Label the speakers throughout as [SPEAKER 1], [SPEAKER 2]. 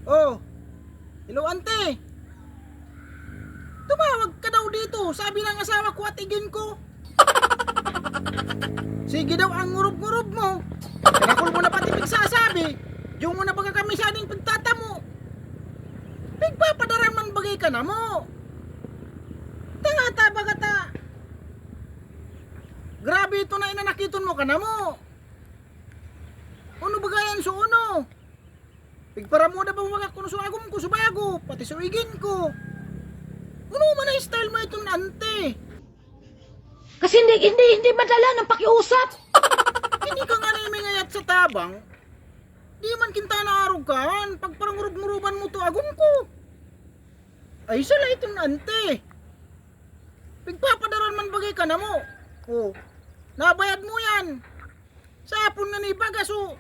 [SPEAKER 1] Oh, hello ante. Tumawag ka daw dito. Sabi ng asawa ko at igin ko. Sige daw ang ngurub-ngurub mo. Kanakol mo na pati pigsasabi. Yung mo na baga kami sa aning pagtatamo. Pigpapadaran man bagay ka na mo. Tangata bagata. Grabe ito na inanakiton mo ka na mo. Ano bagayan so ano? Pigpara mo na ba mga kuno so agom ko subago. Pati suigin ko. Ano man ang style mo itong ante?
[SPEAKER 2] Kasi hindi madala ng pakiusap.
[SPEAKER 1] Hindi ka nga namingayat sa tabang. Di man kinta na arugan. Pag parang ngurub-nguruban mo to agom ko. Ay sala itong ante. Pigpapadaran man bagay ka na mo. Oh, nabayad mo yan. Sapon nga ni bagaso.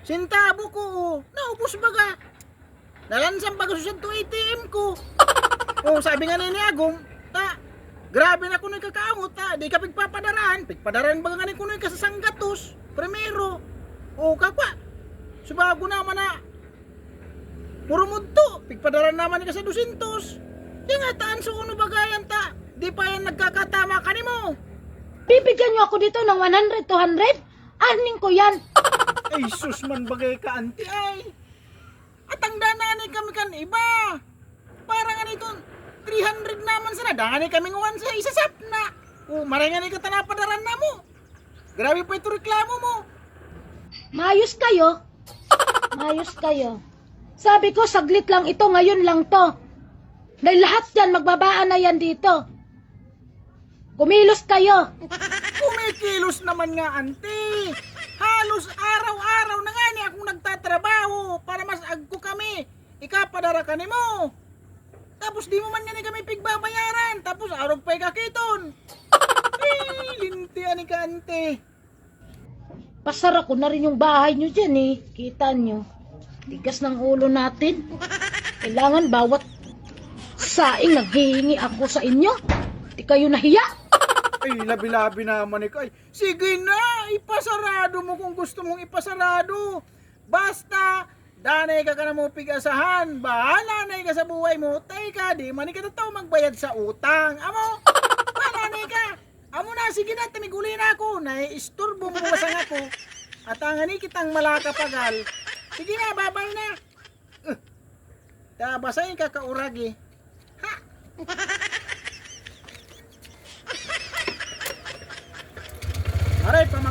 [SPEAKER 1] Sintabo ko oh. Naubos baga. Nalansang bagaso sa ATM ko. Oh, sabi nga ni Agong, grabe na kuno'y kakaangot di ka pigpapadaran. Pigpadaran baga nga ni kuno'y kasasanggatos. Primero. Oh, kakwa. Subago naman na. Puro mudto. Pigpadaran naman ni ka sa 200. Di nga taan so uno bagayan Di pa yan nagkakatama ka ni mo.
[SPEAKER 2] Bibigyan niyo ako dito ng 100, 200? Aning ko yan.
[SPEAKER 1] Ay, sus man bagay ka, auntie, ay. At ang danani kami kan iba. Parang ganito, 300 naman sana. Dangani kami nguwan sa isasap na. Maray ka tanapadaran na mo. Grabe pa ito reklamo mo.
[SPEAKER 2] Mayos kayo. Mayos kayo. Sabi ko, saglit lang ito, ngayon lang to. Dahil lahat yan, magbabaan na yan dito. Kumilos kayo.
[SPEAKER 1] Kumikilos naman nga, auntie. Halos araw-araw na nga ni akong nagtatrabaho para mas agko kami. Ikapadara ka ni mo. Tapos di mo man nga ni kami pigbabayaran. Tapos araw pa'y kakiton. Ay, linti ani ka, ante.
[SPEAKER 2] Pasara ko na rin yung bahay nyo dyan eh. Kita nyo. Tigas ng ulo natin. Kailangan bawat saing naghihingi ako sa inyo. Di kayo nahiya.
[SPEAKER 1] Ay, labi-labi naman ikaw. Ay, sige na, ipasarado mo kung gusto mong ipasarado. Basta, danay ka na mo pigasahan. Bahala na ka sa buhay mo. Teka, di man ka tataw magbayad sa utang. Amo, bahala ka. Amo na, sige na, timiguli na ako. Nai-isturbo mo basang ako. At ang ani kitang malakapagal. Sige na, babay na. Basahin ka kauragi. Ha? Aray, pama